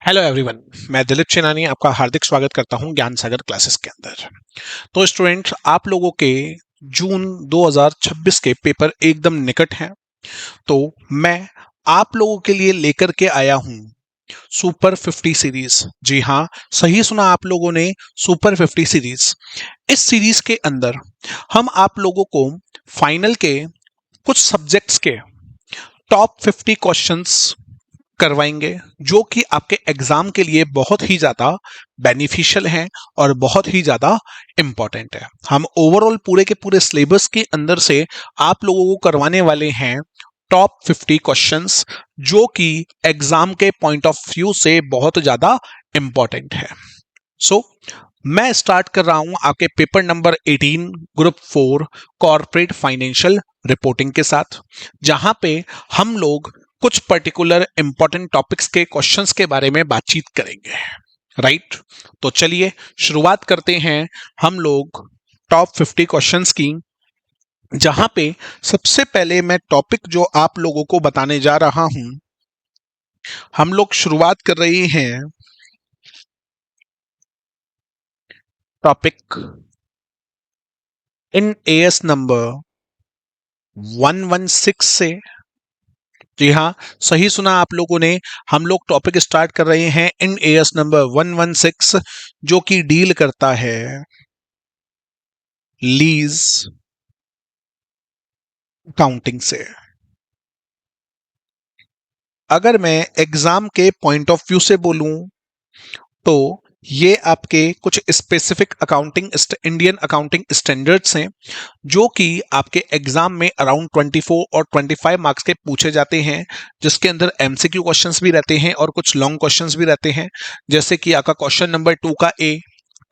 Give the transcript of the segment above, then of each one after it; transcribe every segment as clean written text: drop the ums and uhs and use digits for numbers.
Hello everyone. मैं दिलीप चेनानी आपका हार्दिक स्वागत करता हूं ज्ञान सागर क्लासेस के अंदर। तो स्टूडेंट्स, आप लोगों के जून 2026 के पेपर एकदम निकट हैं। तो मैं आप लोगों के लिए लेकर के आया हूं सुपर 50 सीरीज। जी हाँ, सही सुना आप लोगों ने, सुपर 50 सीरीज। इस सीरीज के अंदर हम आप लोगों को फाइनल के कुछ सब्जेक्ट्स के टॉप 50 क्वेश्चंस करवाएंगे, जो कि आपके एग्जाम के लिए बहुत ही ज्यादा बेनिफिशियल हैं और बहुत ही ज्यादा इंपॉर्टेंट है। हम ओवरऑल पूरे के पूरे सिलेबस के अंदर से आप लोगों को करवाने वाले हैं टॉप 50 क्वेश्चंस, जो कि एग्जाम के पॉइंट ऑफ व्यू से बहुत ज्यादा इंपॉर्टेंट है। सो मैं स्टार्ट कर रहा हूं आपके paper number 18 group 4 corporate financial reporting के साथ, जहां पे हम लोग कुछ पर्टिकुलर इंपॉर्टेंट टॉपिक्स के क्वेश्चंस के बारे में बातचीत करेंगे। राइट, तो चलिए शुरुआत करते हैं हम लोग टॉप 50 क्वेश्चंस की, जहां पे सबसे पहले मैं टॉपिक जो आप लोगों को बताने जा रहा हूं, हम लोग शुरुआत कर रहे हैं टॉपिक इन एएस नंबर 116 से। जी हाँ, सही सुना आप लोगों ने। हम लोग टॉपिक स्टार्ट कर रहे हैं इन एएस नंबर 116, जो कि डील करता है लीज अकाउंटिंग से। अगर मैं एग्जाम के पॉइंट ऑफ व्यू से बोलूं तो ये आपके कुछ स्पेसिफिक इंडियन अकाउंटिंग स्टैंडर्ड्स हैं, जो कि आपके एग्जाम में अराउंड 24 और 25 मार्क्स के पूछे जाते हैं, जिसके अंदर एमसीक्यू क्वेश्चंस भी रहते हैं और कुछ लॉन्ग क्वेश्चंस भी रहते हैं। जैसे कि आपका क्वेश्चन नंबर 2 का ए,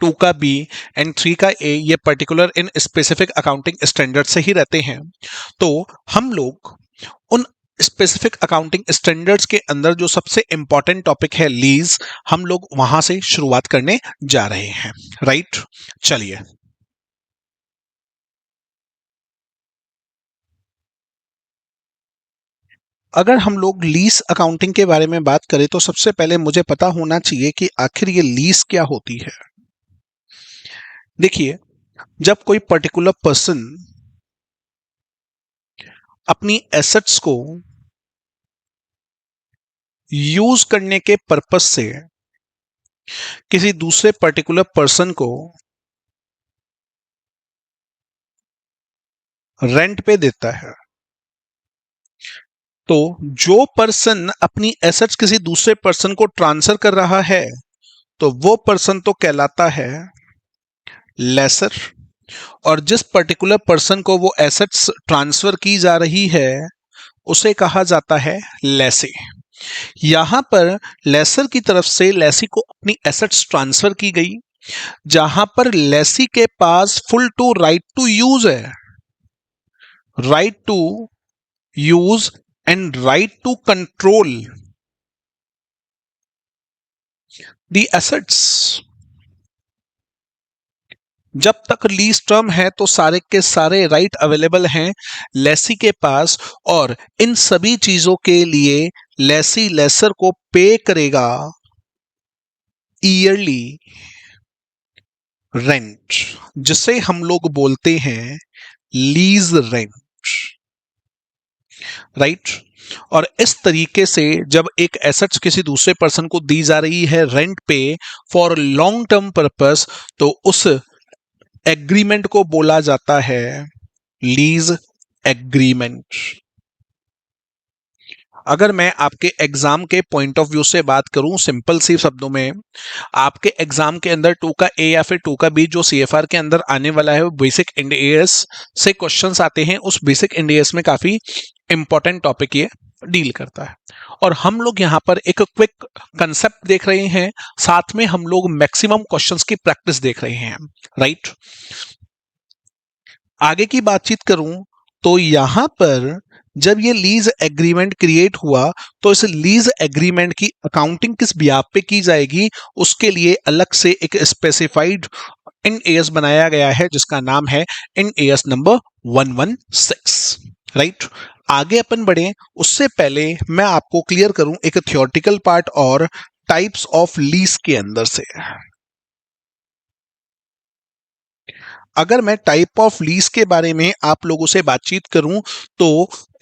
2 का बी एंड 3 का ए, ये particular in specific accounting standard से ही रहते हैं। तो हम लोग उन स्पेसिफिक अकाउंटिंग स्टैंडर्ड्स के अंदर जो सबसे इंपॉर्टेंट टॉपिक है लीज, हम लोग वहां से शुरुआत करने जा रहे हैं। राइट, चलिए। अगर हम लोग लीज अकाउंटिंग के बारे में बात करें तो सबसे पहले मुझे पता होना चाहिए कि आखिर ये लीज क्या होती है। देखिए, जब कोई पर्टिकुलर पर्सन अपनी एसेट्स को यूज करने के पर्पस से किसी दूसरे पर्टिकुलर पर्सन को रेंट पे देता है, तो जो पर्सन अपनी एसेट्स किसी दूसरे पर्सन को ट्रांसफर कर रहा है, तो वो पर्सन तो कहलाता है लेसर। और जिस पर्टिकुलर पर्सन को वो एसेट्स ट्रांसफर की जा रही है, उसे कहा जाता है लेसे। यहां पर लेसर की तरफ से लेसी को अपनी एसेट्स ट्रांसफर की गई, जहां पर लेसी के पास full to right to use है, right to use and right to control the assets. जब तक लीज टर्म है तो सारे के सारे राइट अवेलेबल हैं लेसी के पास, और इन सभी चीजों के लिए लेसी लेसर को पे करेगा ईयरली रेंट, जिसे हम लोग बोलते हैं लीज रेंट। राइट, और इस तरीके से जब एक एसेट्स किसी दूसरे पर्सन को दी जा रही है रेंट पे फॉर लॉन्ग टर्म पर्पस, तो उस एग्रीमेंट को बोला जाता है लीज एग्रीमेंट। अगर मैं आपके एग्जाम के पॉइंट ऑफ व्यू से बात करूं सिंपल सी शब्दों में, आपके एग्जाम के अंदर 2 का ए या फिर 2 का बी जो सीएफआर के अंदर आने वाला है, वो बेसिक इंड एएस से क्वेश्चंस आते हैं। उस बेसिक इंड एएस में काफी इंपॉर्टेंट टॉपिक ये डील करता है, और हम लोग यहाँ पर एक क्विक कंसेप्ट देख रहे हैं, साथ में हम लोग मैक्सिमम क्वेश्चंस की प्रैक्टिस देख रहे हैं। राइट, आगे की बातचीत करूं तो यहां पर जब ये लीज एग्रीमेंट क्रिएट हुआ, तो इस लीज एग्रीमेंट की अकाउंटिंग किस ब्याज पे की जाएगी, उसके लिए अलग से एक स्पेसिफाइड इन एएस बनाया गया है, जिसका नाम है इन एएस नंबर 116। राइट, आगे अपन बढ़े उससे पहले मैं आपको क्लियर करूं एक थियोरेटिकल पार्ट और टाइप्स ऑफ लीज के अंदर से। अगर मैं टाइप ऑफ लीज के बारे में आप लोगों से बातचीत करूं तो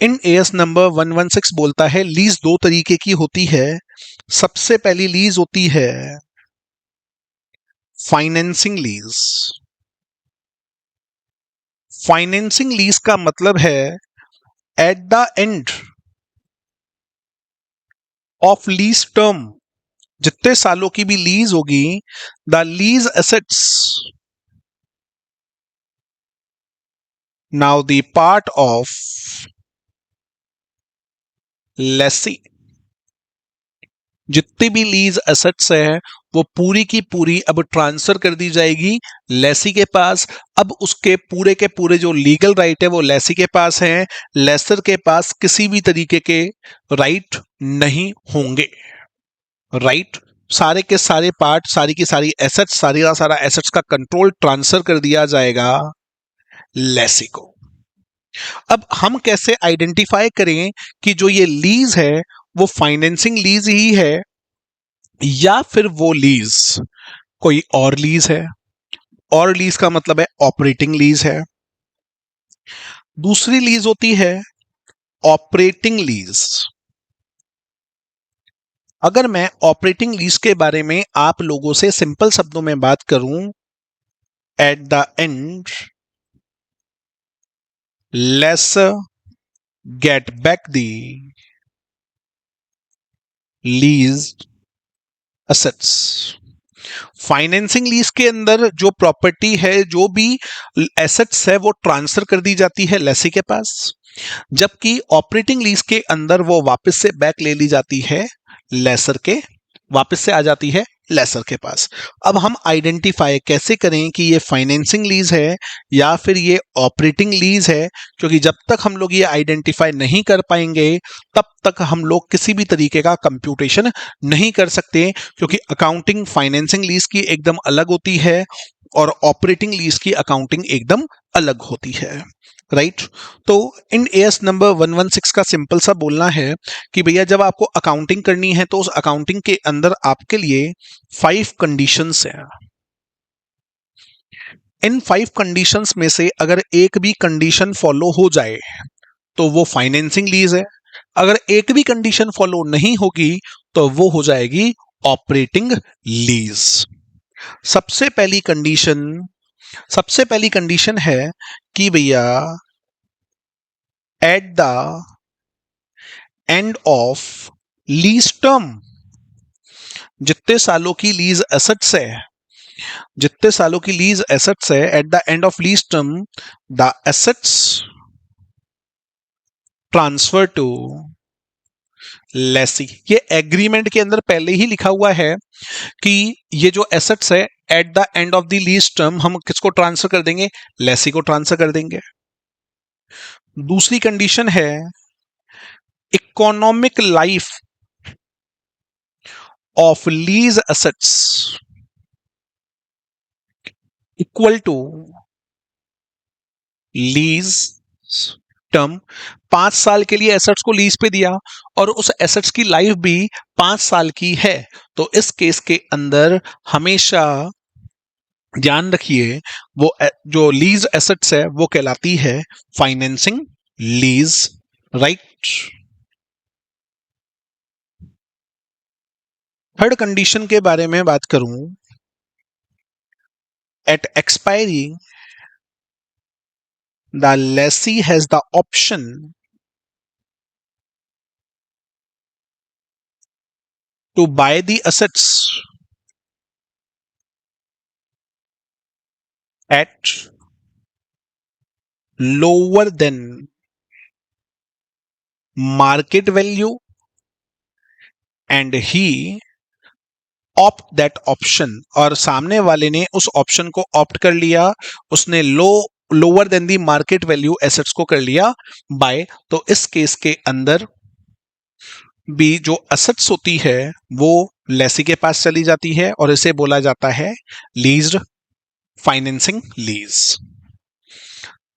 इन एएस नंबर 116 बोलता है लीज दो तरीके की होती है। सबसे पहली लीज होती है फाइनेंसिंग लीज। फाइनेंसिंग लीज का मतलब है at the end of lease term, जितने सालों की भी लीज होगी, the lease assets now the part of Lesi. जितनी भी लीज एसेट्स है वो पूरी की पूरी अब ट्रांसफर कर दी जाएगी लेसी के पास। अब उसके पूरे के पूरे जो लीगल राइट है वो लेसी के पास है, लेसर के पास किसी भी तरीके के राइट नहीं होंगे। राइट, सारे के सारे पार्ट, सारी की सारी एसेट्स, सारी का सारा एसेट्स का कंट्रोल ट्रांसफर कर दिया जाएगा लेसी को। अब हम कैसे आइडेंटिफाई करें कि जो ये लीज है वो फाइनेंसिंग लीज ही है या फिर वो लीज कोई और लीज है? और लीज का मतलब है ऑपरेटिंग लीज है। दूसरी लीज होती है ऑपरेटिंग लीज। अगर मैं ऑपरेटिंग लीज के बारे में आप लोगों से सिंपल शब्दों में बात करूं, eight the and lesser get back the lease assets. Financing lease के अंदर जो प्रॉपर्टी है, जो भी एसेट्स है, वो ट्रांसफर कर दी जाती है लेसी के पास, जबकि ऑपरेटिंग लीज के अंदर वो वापस से बैक ले ली जाती है लेसर के, वापस से आ जाती है लेसर के पास। अब हम आइडेंटिफाई कैसे करें कि ये फाइनेंसिंग लीज है या फिर ये ऑपरेटिंग लीज है? क्योंकि जब तक हम लोग ये आइडेंटिफाई नहीं कर पाएंगे तब तक हम लोग किसी भी तरीके का कंप्यूटेशन नहीं कर सकते, क्योंकि अकाउंटिंग फाइनेंसिंग लीज की एकदम अलग होती है और ऑपरेटिंग लीज की अकाउंटिंग एकदम अलग होती है। राइट तो इन एएस नंबर 116 का सिंपल सा बोलना है कि भैया जब आपको अकाउंटिंग करनी है तो उस अकाउंटिंग के अंदर आपके लिए 5 कंडीशंस हैं। इन 5 कंडीशंस में से अगर एक भी कंडीशन फॉलो हो जाए तो वो फाइनेंसिंग लीज है। अगर एक भी कंडीशन फॉलो नहीं होगी तो वो हो जाएगी ऑपरेटिंग लीज। सबसे पहली कंडीशन सबसे पहली कंडीशन है कि भैया at the end of lease term, जितने सालों की लीज एसेट्स है, जितने सालों की लीज एसेट्स है, at the end of lease term the assets transfer to lessee. ये एग्रीमेंट के अंदर पहले ही लिखा हुआ है कि ये जो एसेट्स है at the end of the lease term हम किसको ट्रांसफर कर देंगे? लेसी को ट्रांसफर कर देंगे। दूसरी कंडीशन है economic life of lease assets equal to lease term. 5 साल के लिए एसेट्स को लीज पे दिया और उस एसेट्स की लाइफ भी 5 साल की है, तो इस केस के अंदर हमेशा ध्यान रखिए वो जो लीज एसेट्स है वो कहलाती है financing lease. Right, third condition के बारे में बात करूं, at expiry the lessee has the option to buy the assets at lower than market value and he opt that option। और सामने वाले ने उस ऑप्शन को ऑप्ट कर लिया, उसने लोअर देन दी मार्केट वैल्यू एसेट्स को कर लिया बाय, तो इस केस के अंदर भी जो एसेट्स होती है वो लेसी के पास चली जाती है और इसे बोला जाता है leased financing lease.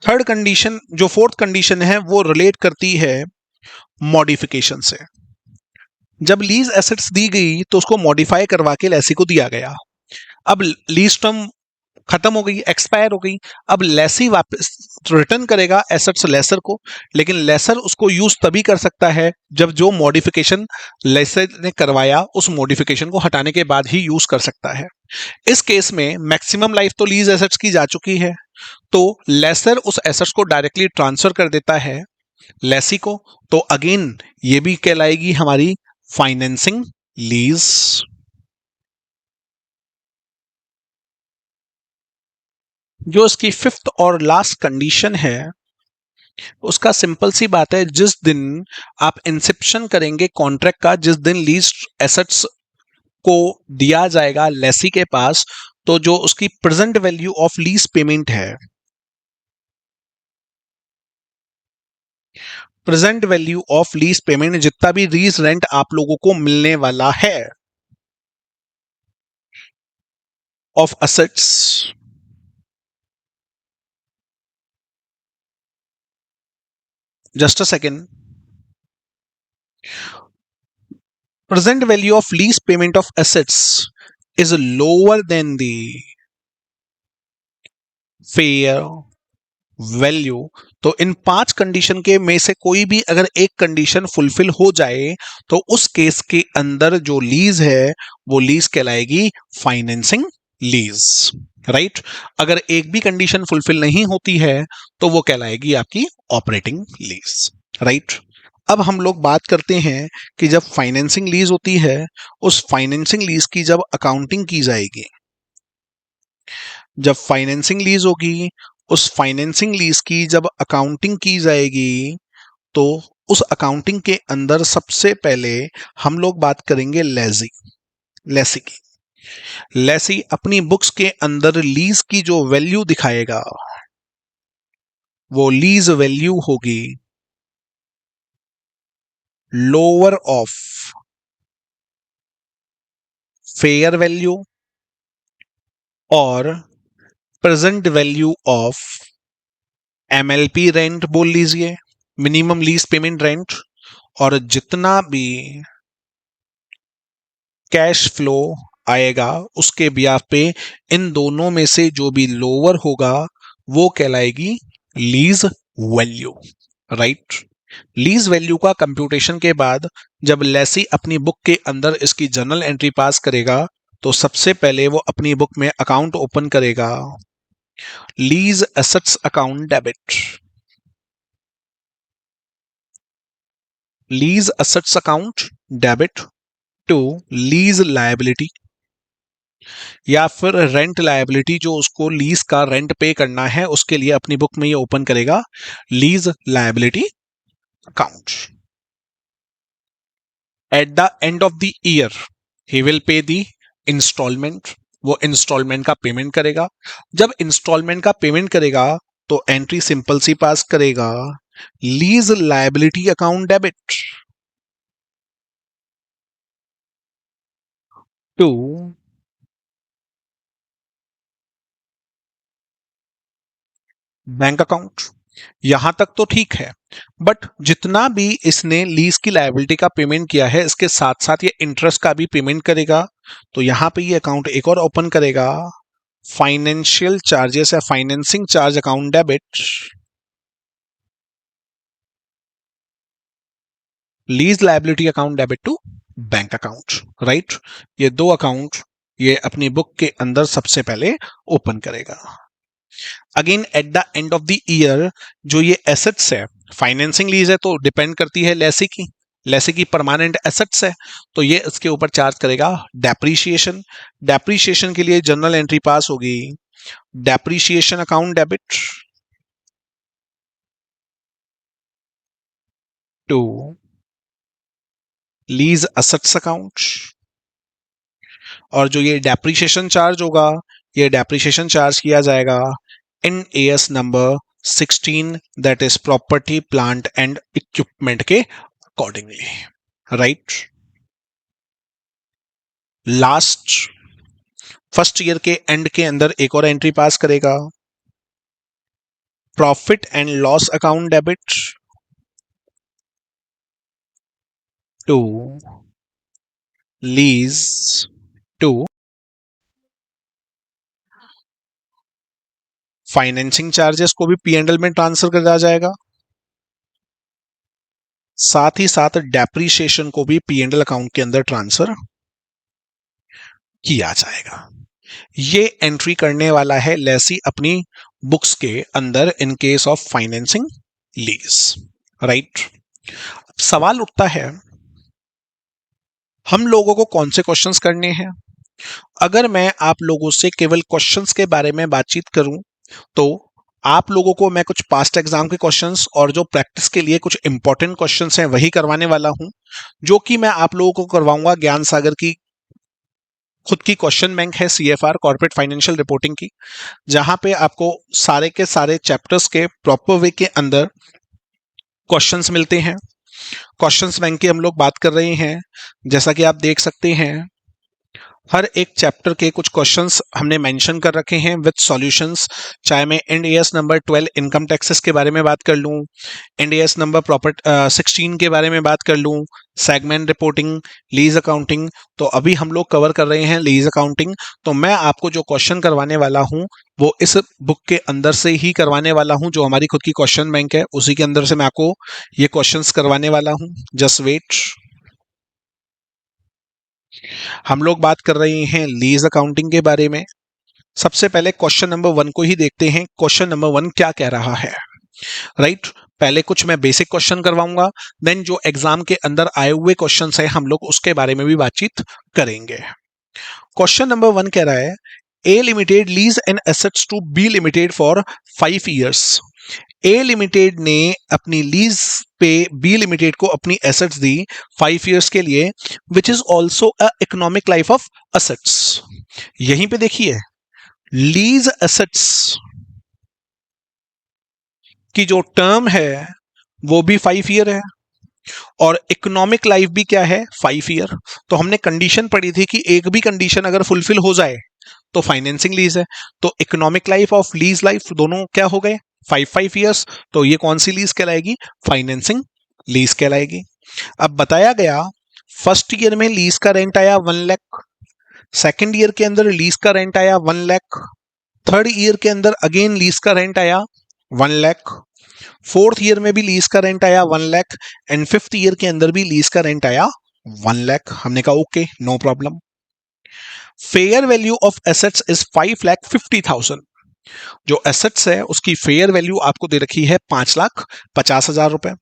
Third condition, जो फोर्थ कंडीशन है वो रिलेट करती है मॉडिफिकेशन से। जब लीज एसेट्स दी गई तो उसको मॉडिफाई करवा के लेसी को दिया गया। अब लीज टर्म खत्म हो गई, एक्सपायर हो गई। अब लेसी वापस रिटर्न करेगा एसेट्स लेसर को, लेकिन लेसर उसको यूज तभी कर सकता है जब जो मॉडिफिकेशन लेसर ने करवाया उस मॉडिफिकेशन को हटाने के बाद ही यूज कर सकता है। इस केस में मैक्सिमम लाइफ तो लीज एसेट्स की जा चुकी है, तो लेसर उस एसेट्स को डायरेक्टली ट्रांसफर कर देता है लेसी को। तो अगेन ये भी कहलाएगी हमारी फाइनेंसिंग लीज। जो इसकी फिफ्थ और लास्ट कंडीशन है उसका सिंपल सी बात है, जिस दिन आप इंसेप्शन करेंगे कॉन्ट्रैक्ट का, जिस दिन लीज एसेट्स को दिया जाएगा लेसी के पास, तो जो उसकी present value of lease payment है, present value of lease payment, जितना भी लीज रेंट आप लोगों को मिलने वाला है of assets, just a second, present value of lease payment of assets is lower than the fair value. तो इन पांच कंडीशन के में से कोई भी अगर एक कंडीशन फुलफिल हो जाए तो उस केस के अंदर जो लीज है वो लीज कहलाएगी फाइनेंसिंग लीज, राइट। अगर एक भी कंडीशन फुलफिल नहीं होती है तो वो कहलाएगी आपकी ऑपरेटिंग लीज, राइट। अब हम लोग बात करते हैं कि जब फाइनेंसिंग लीज होती है, उस फाइनेंसिंग लीज की जब अकाउंटिंग की जाएगी, जब फाइनेंसिंग लीज होगी, उस फाइनेंसिंग लीज की जब अकाउंटिंग की जाएगी, तो उस अकाउंटिंग के अंदर सबसे पहले हम लोग बात करेंगे लेसी, लेसी की। लेसी अपनी बुक्स के अंदर लीज की जो वैल्यू दिखाएगा वो लीज वैल्यू होगी लोअर ऑफ फेयर वैल्यू और present value of MLP rent बोल लीजिए, मिनिमम लीज पेमेंट रेंट, और जितना भी कैश फ्लो आएगा उसके ब्याह पे इन दोनों में से जो भी लोअर होगा वो कहलाएगी lease value, right. Lease value का कंप्यूटेशन के बाद जब लेसी अपनी बुक के अंदर इसकी जर्नल एंट्री पास करेगा तो सबसे पहले वो अपनी बुक में अकाउंट ओपन करेगा, lease assets account debit, lease assets account debit to lease liability, या फिर रेंट लायबिलिटी जो उसको लीज का रेंट पे करना है उसके लिए अपनी बुक में ये ओपन करेगा lease liability account. At the end of the year he will pay the instalment, वो इंस्टॉलमेंट का पेमेंट करेगा। जब इंस्टॉलमेंट का पेमेंट करेगा तो एंट्री सिंपल सी पास करेगा lease liability account debit to bank account. यहां तक तो ठीक है, बट जितना भी इसने लीज की लायबिलिटी का पेमेंट किया है इसके साथ साथ ये इंटरेस्ट का भी पेमेंट करेगा, तो यहां पे ये अकाउंट एक और ओपन करेगा, फाइनेंशियल चार्जेस या financing charge account debit, lease liability account debit to bank account, right. ये दो अकाउंट ये अपनी बुक के अंदर सबसे पहले ओपन करेगा। Again eight the end of the year जो ये एसेट्स है, फाइनेंसिंग लीज है तो डिपेंड करती है लेसी की, लेसी की परमानेंट एसेट्स है, तो ये इसके ऊपर चार्ज करेगा डेप्रीशिएशन। डेप्रीशिएशन के लिए जर्नल एंट्री पास होगी depreciation account debit to lease assets account, और जो ये डेप्रीशिएशन चार्ज होगा ये डेप्रीशिएशन चार्ज किया जाएगा in AS number 16 that is property plant and equipment के accordingly, right. Last first year के एंड के अंदर एक और एंट्री पास करेगा profit and loss account debit to lease to financing charges को भी पी एंड एल में ट्रांसफर कर दिया जाएगा, साथ ही साथ डेप्रीशिएशन को भी पी एंड एल अकाउंट के अंदर ट्रांसफर किया जाएगा। ये एंट्री करने वाला है लेसी अपनी बुक्स के अंदर in case of financing lease, right. सवाल उठता है हम लोगों को कौन से क्वेश्चंस करने हैं। अगर मैं आप लोगों से केवल क्वेश्चंस के बारे में बातचीत करूं तो आप लोगों को मैं कुछ पास्ट एग्जाम के क्वेश्चंस और जो प्रैक्टिस के लिए कुछ इंपॉर्टेंट क्वेश्चंस हैं वही करवाने वाला हूं, जो कि मैं आप लोगों को करवाऊंगा ज्ञान सागर की खुद की क्वेश्चन बैंक है, सीएफआर कॉर्पोरेट फाइनेंशियल रिपोर्टिंग की, जहां पे आपको सारे के सारे चैप्टर्स के प्रॉपर वे के अंदर क्वेश्चंस मिलते हैं। क्वेश्चंस बैंक की हम लोग बात कर रहे हैं, जैसा कि आप देख सकते हैं हर एक चैप्टर के कुछ क्वेश्चंस हमने मेंशन कर रखे हैं विद सॉल्यूशंस। चाहे मैं Ind AS number 12 income taxes के बारे में बात कर लूं, इंड एएस नंबर प्रॉपर्टी 16 के बारे में बात कर लूं, सेगमेंट रिपोर्टिंग, लीज अकाउंटिंग, तो अभी हम लोग कवर कर रहे हैं लीज अकाउंटिंग। तो मैं आपको जो क्वेश्चन करवाने वाला हूं वो इस बुक के अंदर से ही करवाने वाला हूं, जो हमारी खुद की क्वेश्चन बैंक है उसी के अंदर से मैं आपको ये क्वेश्चंस करवाने वाला हूं। Just wait. हम लोग बात कर रहे हैं लीज अकाउंटिंग के बारे में। सबसे पहले क्वेश्चन नंबर 1 को ही देखते हैं। क्वेश्चन नंबर 1 क्या कह रहा है, राइट। पहले कुछ मैं बेसिक क्वेश्चन करवाऊंगा, देन जो एग्जाम के अंदर आए हुए क्वेश्चंस हैं हम लोग उसके बारे में भी बातचीत करेंगे। क्वेश्चन नंबर 1 कह रहा है A limited lease and assets to be limited for 5 years. A limited ने अपनी लीज पे बी लिमिटेड को अपनी एसेट्स दी 5 ईयर्स के लिए, which is also a economic life of assets. यहीं पे देखिए लीज एसेट्स की जो टर्म है वो भी 5 ईयर है और इकोनॉमिक लाइफ भी क्या है 5 ईयर। तो हमने कंडीशन पढ़ी थी कि एक भी कंडीशन अगर फुलफिल हो जाए तो फाइनेंसिंग लीज है। तो economic life of lease life दोनों क्या हो गए 5 ईयर्स, तो ये कौन सी लीज कहलाएगी फाइनेंसिंग लीज कहलाएगी। अब बताया गया फर्स्ट ईयर में लीज का रेंट आया 1 लाख, सेकेंड ईयर के अंदर लीज का रेंट आया 1 लाख, थर्ड ईयर के अंदर अगेन लीज का रेंट आया 1 लाख, फोर्थ ईयर में भी लीज का रेंट आया 1 लाख एंड फिफ्थ ईयर के अंदर भी लीज का रेंट आया 1 लाख। हमने कहा okay no problem. Fair value of assets is 5,50,000। जो एसेट्स है उसकी फेयर वैल्यू आपको दे रखी है 5,50,000 रुपए।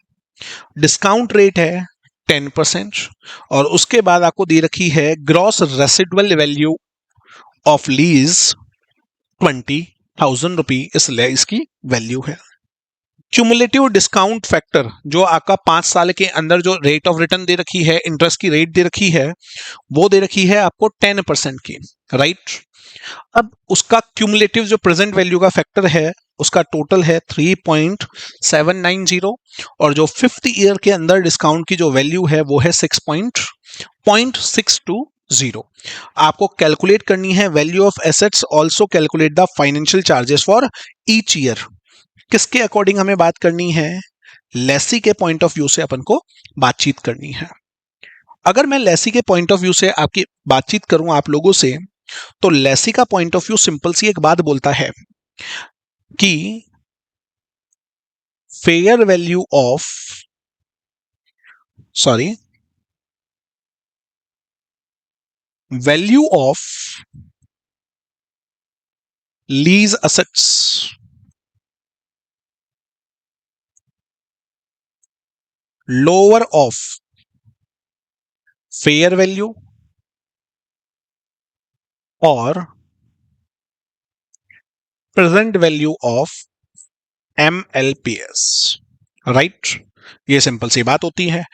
डिस्काउंट रेट है 10% और उसके बाद आपको दे रखी है gross residual value of lease 20,000 रुपी इसलिए इसकी वैल्यू है। क्यूमुलेटिव डिस्काउंट फैक्टर जो आपका 5 साल के अंदर जो रेट ऑफ रिटर्न दे रखी है, इंटरेस्ट की रेट दे रखी है, वो दे रखी है आपको 10% की, राइट। अब उसका क्यूमुलेटिव जो प्रेजेंट वैल्यू का फैक्टर है उसका टोटल है 3.790 और जो फिफ्थ ईयर के अंदर डिस्काउंट की जो वैल्यू है वो है 6.620। आपको कैलकुलेट करनी है value of assets, also calculate the financial charges for each year. किसके अकॉर्डिंग हमें बात करनी है, लेसी के पॉइंट ऑफ व्यू से अपन को बातचीत करनी है। अगर मैं लेसी के पॉइंट ऑफ व्यू से आपकी बातचीत करूं आप लोगों से, तो लेसी का पॉइंट ऑफ व्यू सिंपल सी एक बात बोलता है कि fair value of value of lease assets lower of fair value और present value of MLPS, right. ये सिंपल सी बात होती है।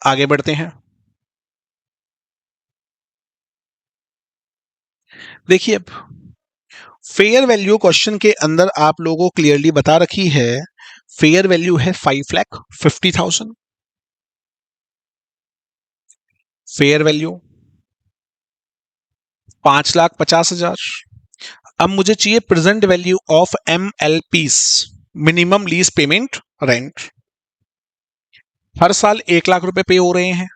आगे बढ़ते हैं। देखिए अब फेयर वैल्यू क्वेश्चन के अंदर आप लोगों को क्लियरली बता रखी है फेयर वैल्यू है 5,50,000। Fair value 5,50,000। अब मुझे चाहिए present value of MLPs, minimum lease payment rent. हर साल 1 लाख रुपए पे हो रहे हैं।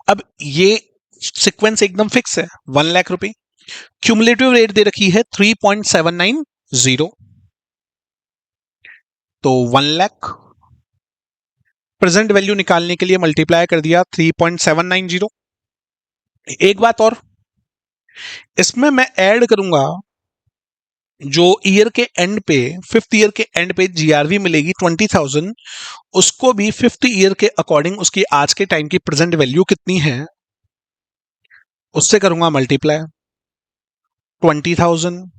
अब ये सीक्वेंस एकदम फिक्स है, 1 लाख रुपए। क्यूमुलेटिव रेट दे रखी है 3.790। तो 1 लाख प्रेजेंट वैल्यू निकालने के लिए मल्टीप्लाई कर दिया 3.790। एक बात और, इसमें मैं ऐड करूंगा जो ईयर के एंड पे, 5th ईयर के एंड पे जीआरवी मिलेगी 20,000, उसको भी 5th ईयर के अकॉर्डिंग उसकी आज के टाइम की प्रेजेंट वैल्यू कितनी है उससे करूंगा मल्टीप्लाई। 20,000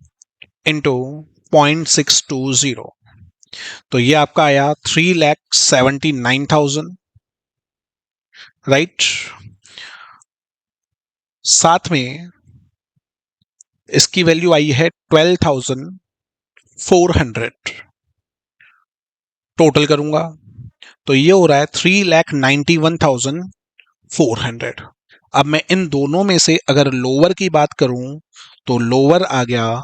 इंटू 0.620, तो ये आपका आया 3,79,000, राइट। साथ में इसकी वैल्यू आई है 12,400। टोटल करूंगा तो ये हो रहा है 3,91,400। अब मैं इन दोनों में से अगर लोअर की बात करूं तो लोअर आ गया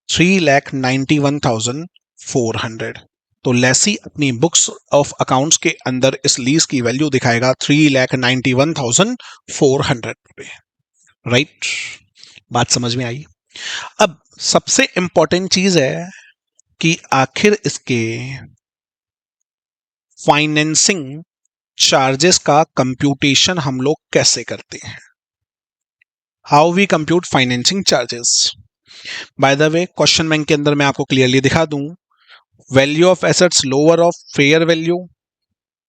3,91,400। तो लेसी अपनी बुक्स ऑफ अकाउंट्स के अंदर इस लीज की वैल्यू दिखाएगा 3,91,400 रुपए, राइट। बात समझ में आई। अब सबसे इंपॉर्टेंट चीज है कि आखिर इसके फाइनेंसिंग चार्जेस का कंप्यूटेशन हम लोग कैसे करते हैं। How we compute financing charges. By the way question bank के अंदर मैं आपको क्लियरली दिखा दूं, value of assets lower of fair value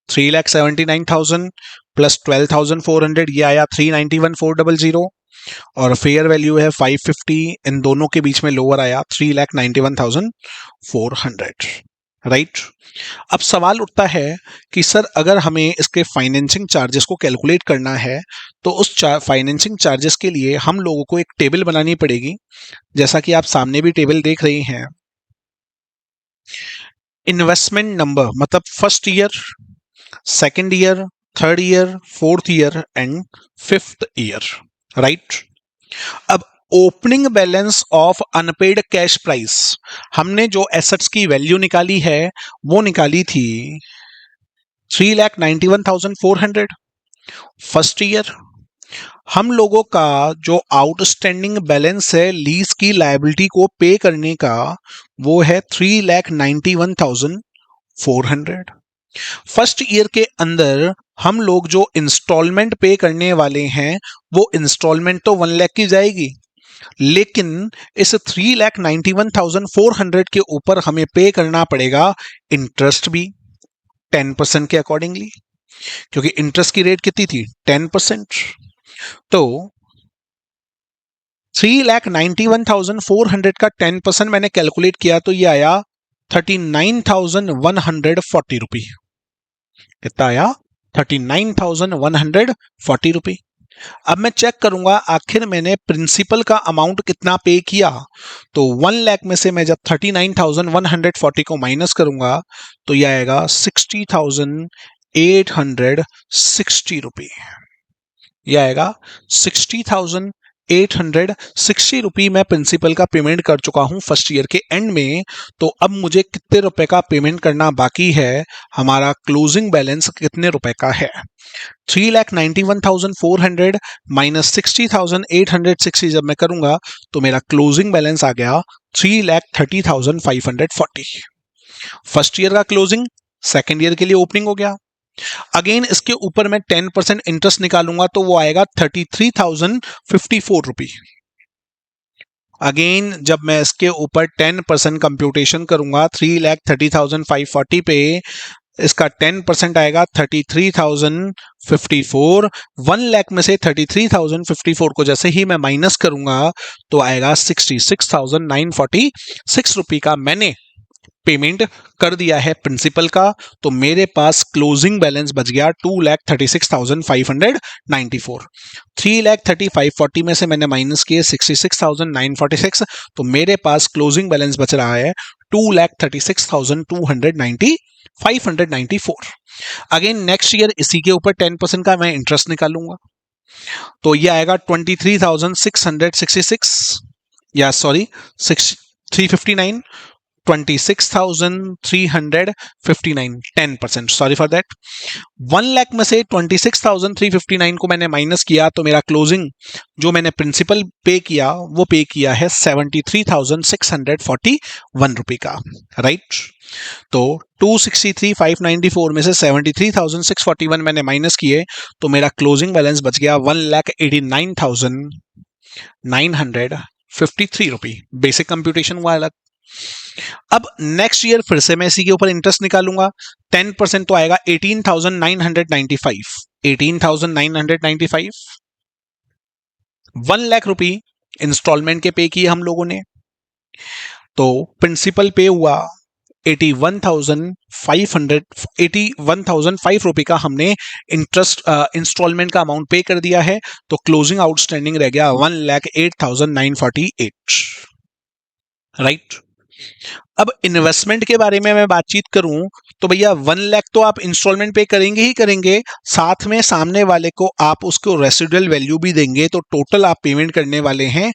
3,79,000 plus 12,400, ये आया 3,91,400, और फेयर वैल्यू है 550, इन दोनों के बीच में लोअर आया 3,91,400, राइट। अब सवाल उठता है कि सर अगर हमें इसके फाइनेंसिंग चार्जेस को कैलकुलेट करना है तो उस फाइनेंसिंग चार्जेस के लिए हम लोगों को एक टेबल बनानी पड़ेगी, जैसा कि आप सामने भी टेबल देख रहे हैं। इन्वेस्टमेंट नंबर मतलब first year, second year, third year, fourth year and 5th year, right. अब opening balance of unpaid cash price, हमने जो एसेट्स की वैल्यू निकाली है वो निकाली थी 3,91,400 फर्स्ट ईयर। हम लोगों का जो आउटस्टैंडिंग बैलेंस है लीज की लायबिलिटी को पे करने का वो है 3,91,400। फर्स्ट ईयर के अंदर हम लोग जो इंस्टॉलमेंट पे करने वाले हैं वो इंस्टॉलमेंट तो 1 लाख की जाएगी, लेकिन इस 3,91,400 के ऊपर हमें पे करना पड़ेगा इंटरेस्ट भी 10% के अकॉर्डिंगली, क्योंकि इंटरेस्ट की रेट कितनी थी 10%। तो 3,91,400 का 10% मैंने कैलकुलेट किया तो ये आया 39,140 रुपी। कितना आया 39,140 रुपी। अब मैं चेक करूंगा आखिर मैंने प्रिंसिपल का अमाउंट कितना पे किया, तो 1 लाख में से मैं जब 39,140 को माइनस करूंगा तो यह आएगा 60,860 रुपये। यह आएगा 60,860 रुपये मैं प्रिंसिपल का पेमेंट कर चुका हूं फर्स्ट ईयर के एंड में। तो अब मुझे कितने रुपए का पेमेंट करना बाकी है, हमारा क्लोजिंग बैलेंस कितने रुपए का है। 3,91,400 माइनस 60,860 जब मैं करूंगा तो मेरा क्लोजिंग बैलेंस आ गया 3,30,540। फर्स्ट ईयर का क्लोजिंग सेकेंड ईयर के लिए ओपनिंग हो गया। अगेन इसके ऊपर मैं 10% इंटरेस्ट निकालूंगा तो वो आएगा 33,054 रुपी। अगेन जब मैं इसके ऊपर 10% कंप्यूटेशन करूंगा 3,30,540 पे, इसका 10% आएगा 33,054। 1 लाख में से 33,054 को जैसे ही मैं माइनस करूंगा तो आएगा 66,946 रुपी का मैंने पेमेंट कर दिया है प्रिंसिपल का। तो मेरे पास क्लोजिंग बैलेंस बच गया 2,36,594। 3,30,540 में से मैंने माइनस किए 66,946, तो मेरे पास क्लोजिंग बैलेंस बच रहा है 2,36,594। अगेन नेक्स्ट ईयर इसी के ऊपर 10% का मैं इंटरेस्ट निकालूंगा तो ये आएगा 23,666 या sorry 359। 26,359, 10%, sorry for that. 1 lakh में से 26,359 को मैंने माइनस किया तो मेरा क्लोजिंग जो मैंने प्रिंसिपल पे किया वो पे किया है 73,641 रुपए का, राइट। तो 263,594 में से 73,641 मैंने माइनस किए तो मेरा क्लोजिंग बैलेंस बच गया 1,89,953 रुपी। बेसिक कंप्यूटेशन हुआ अलग। अब नेक्स्ट ईयर फिर से मैं इसी के ऊपर इंटरेस्ट निकालूंगा। 10% तो आएगा 18,995, 18,995। 1 लाख रुपी इंस्टॉलमेंट के पे किए हम लोगों ने, तो प्रिंसिपल पे हुआ 81,500 रुपए का हमने इंटरेस्ट इंस्टॉलमेंट का अमाउंट पे कर दिया है। तो क्लोजिंग आउटस्टैंडिंग रह गया 1,08,948, राइट। अब इन्वेस्टमेंट के बारे में मैं बातचीत करूं तो भैया 1 लाख तो आप इंस्टॉलमेंट पे करेंगे ही करेंगे, साथ में सामने वाले को आप उसको रेसिडुअल वैल्यू भी देंगे, तो टोटल आप पेमेंट करने वाले हैं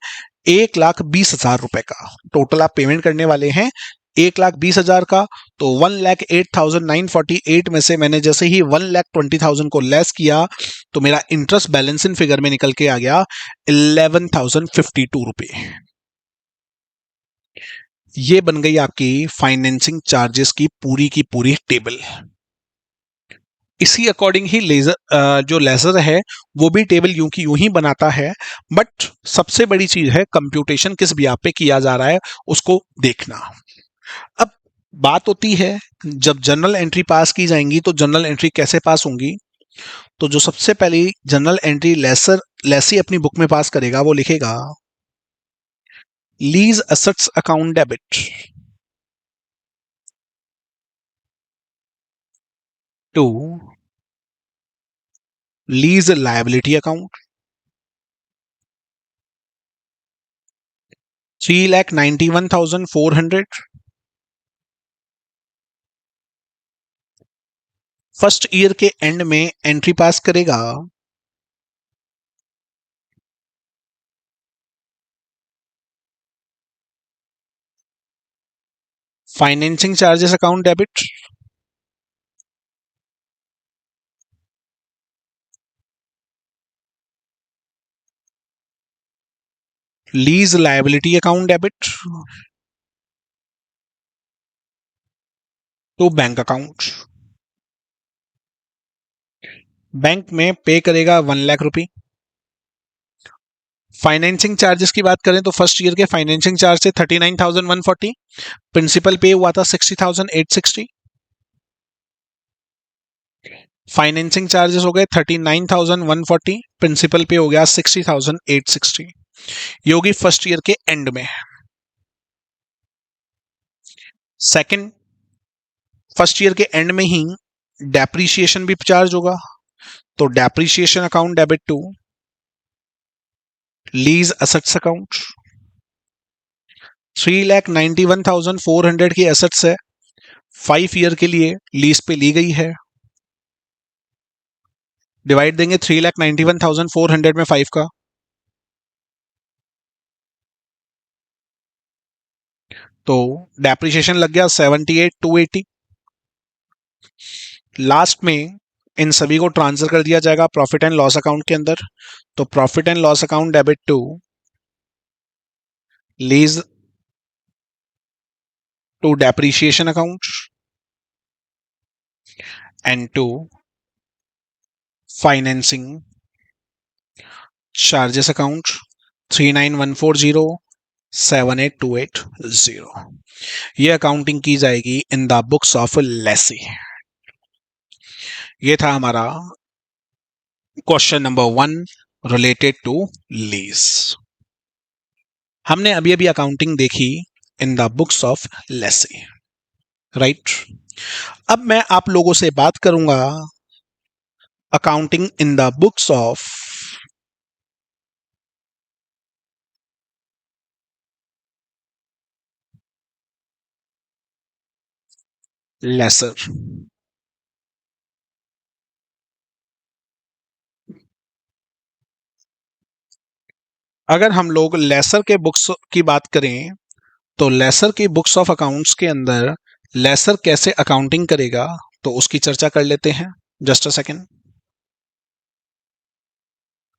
1,20,000 रुपए का। टोटल आप पेमेंट करने वाले हैं 1,20,000 का। तो 1,08,948 में से मैंने जैसे ही 1,20,000 को लेस किया तो मेरा इंटरेस्ट बैलेंस इन फिगर में निकल के आ गया 11,052 रुपए। ये बन गई आपकी फाइनेंसिंग चार्जेस की पूरी टेबल। इसी अकॉर्डिंग ही लेजर जो लेजर है वो भी टेबल यूं की यूं ही बनाता है, बट सबसे बड़ी चीज है कंप्यूटेशन किस ब्याह पे किया जा रहा है उसको देखना। अब बात होती है जब जर्नल एंट्री पास की जाएंगी तो जर्नल एंट्री कैसे पास होंगी, तो जो सबसे पहली जर्नल एंट्री लेसी अपनी बुक में पास करेगा वो लिखेगा lease assets account debit to lease liability account 3,91,400। First year के एंड में एंट्री पास करेगा financing charges account debit lease liability account debit to bank account. Bank में पे करेगा 1 लाख रुपए। फाइनेंसिंग चार्जेस की बात करें तो फर्स्ट ईयर के फाइनेंसिंग चार्ज थे 39,140, प्रिंसिपल पे हुआ था 60,860। फाइनेंसिंग चार्जेस हो गए 39,140, प्रिंसिपल पे हो गया 60,860। ये होगी फर्स्ट ईयर के एंड में। सेकंड, फर्स्ट ईयर के एंड में ही डेप्रीशिएशन भी चार्ज होगा, तो depreciation account debit to lease assets account. 3,91,400 की एसेट्स है, 5 ईयर के लिए लीज पे ली गई है। डिवाइड देंगे 3,91,400 में 5 का, तो डेप्रिसिएशन लग गया 78,280। लास्ट में इन सभी को ट्रांसफर कर दिया जाएगा प्रॉफिट एंड लॉस अकाउंट के अंदर, तो profit and loss account debit to lease to depreciation account and to financing charges account 39,140,78,280। ये अकाउंटिंग की जाएगी in the books of lessee. ये था हमारा question number 1 related to lease. हमने अभी अभी अकाउंटिंग देखी in the books of lessee, right. अब मैं आप लोगों से बात करूंगा accounting in the books of lessor. अगर हम लोग लेसर के बुक्स की बात करें तो लेसर के बुक्स ऑफ अकाउंट्स के अंदर लेसर कैसे अकाउंटिंग करेगा, तो उसकी चर्चा कर लेते हैं। Just a second.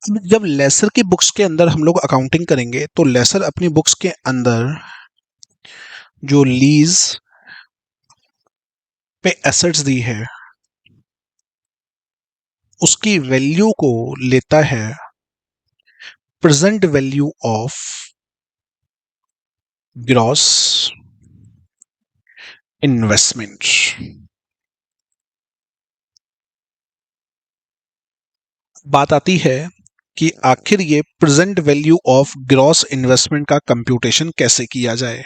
अब जब लेसर की बुक्स के अंदर हम लोग अकाउंटिंग करेंगे तो लेसर अपनी बुक्स के अंदर जो लीज पे एसेट्स दी है उसकी वैल्यू को लेता है present value of gross investment. बात आती है कि आखिर ये present value of gross investment का कंप्यूटेशन कैसे किया जाए।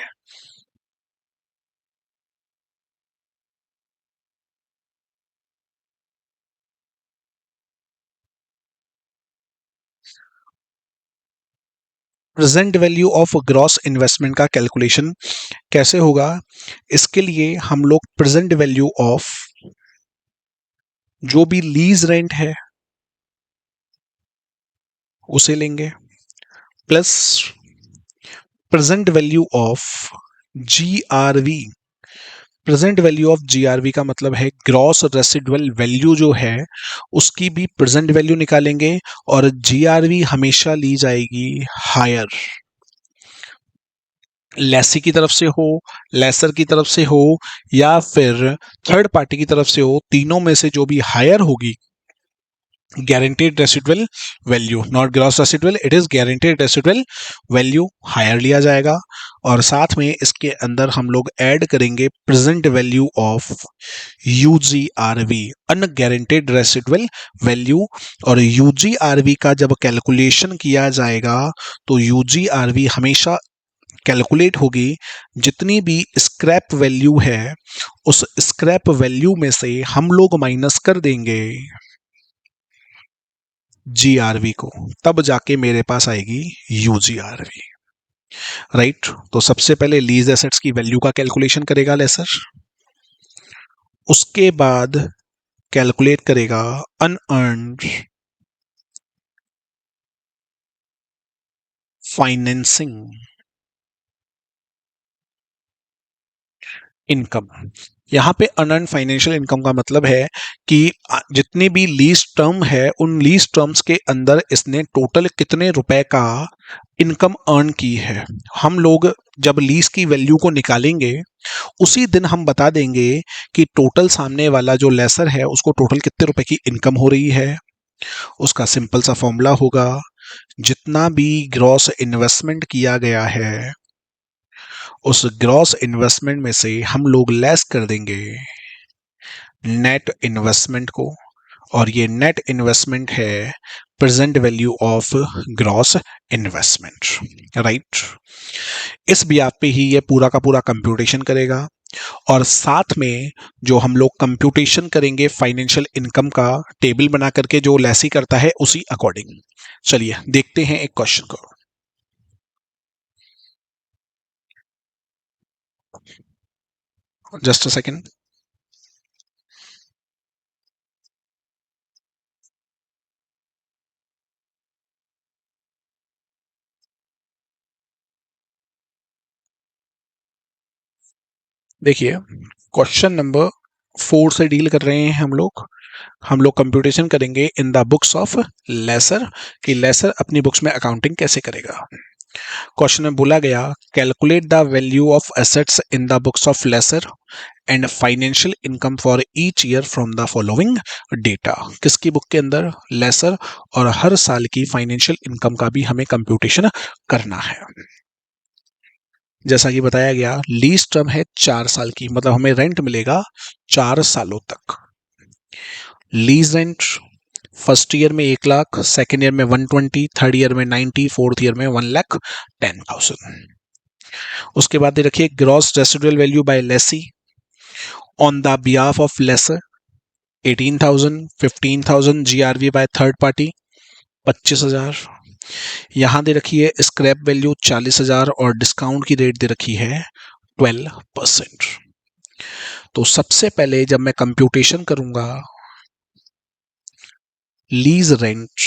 Present value of gross investment का कैलकुलेशन कैसे होगा, इसके लिए हम लोग प्रेजेंट वैल्यू ऑफ जो भी लीज रेंट है उसे लेंगे, plus present value of GRV. Present value of GRV का मतलब है ग्रॉस रेसिडुअल वैल्यू जो है उसकी भी प्रेजेंट वैल्यू निकालेंगे, और जीआरवी हमेशा ली जाएगी हायर, लेसी की तरफ से हो, लेसर की तरफ से हो, या फिर थर्ड पार्टी की तरफ से हो, तीनों में से जो भी हायर होगी, guaranteed residual value, not gross residual, it is guaranteed residual value, higher लिया जाएगा। और साथ में इसके अंदर हम लोग ऐड करेंगे present value of UGRV, unguaranteed residual value. और यूजीआरवी का जब कैलकुलेशन किया जाएगा तो यूजीआरवी हमेशा कैलकुलेट होगी जितनी भी स्क्रैप वैल्यू है उस स्क्रैप वैल्यू में से हम लोग माइनस कर देंगे जीआरवी को, तब जाके मेरे पास आएगी यूजीआरवी। राइट। तो सबसे पहले लीज एसेट्स की वैल्यू का कैलकुलेशन करेगा लेसर, उसके बाद कैलकुलेट करेगा अनअर्न्ड फाइनेंसिंग इनकम। यहाँ पे अनअर्न्ड फाइनेंशियल इनकम का मतलब है कि जितनी भी लीज टर्म है उन लीज टर्म्स के अंदर इसने टोटल कितने रुपए का इनकम अर्न की है। हम लोग जब लीज की वैल्यू को निकालेंगे उसी दिन हम बता देंगे कि टोटल सामने वाला जो लेसर है उसको टोटल कितने रुपए की इनकम हो रही है। उसका सिंपल सा फॉर्मूला होगा, जितना भी ग्रॉस इन्वेस्टमेंट किया गया है उस ग्रॉस इन्वेस्टमेंट में से हम लोग लेस कर देंगे नेट इन्वेस्टमेंट को, और ये नेट इन्वेस्टमेंट है present value of gross investment. Right. इस ब्याज पे ही ये पूरा का पूरा कंप्यूटेशन करेगा, और साथ में जो हम लोग कंप्यूटेशन करेंगे फाइनेंशियल इनकम का टेबल बना करके जो लेसी करता है उसी अकॉर्डिंग। चलिए देखते हैं एक क्वेश्चन को। Just a second. देखिए क्वेश्चन नंबर 4 से डील कर रहे हैं हम लोग कंप्यूटेशन करेंगे in the books of lessor, कि लेसर अपनी बुक्स में अकाउंटिंग कैसे करेगा। क्वेश्चन में बोला गया calculate the value of assets in the books of lessor and financial income for each year from the following data. किसकी बुक के अंदर, लेसर, और हर साल की फाइनेंशियल इनकम का भी हमें कंप्यूटेशन करना है। जैसा कि बताया गया लीज टर्म है 4 साल की, मतलब हमें रेंट मिलेगा 4 सालों तक। लीज रेंट फर्स्ट ईयर में 1 लाख, सेकेंड ईयर में 120, थर्ड ईयर में 90, फोर्थ ईयर में 1,10,000। उसके बाद रखिए gross residual value by lessee on the behalf of lessor 18,000, 15,000 GRV by third party 25,000। यहां दे रखी है स्क्रैप वैल्यू 40,000 और डिस्काउंट की रेट दे रखी है 12%। तो सबसे पहले जब मैं कंप्यूटेशन करूंगा lease rent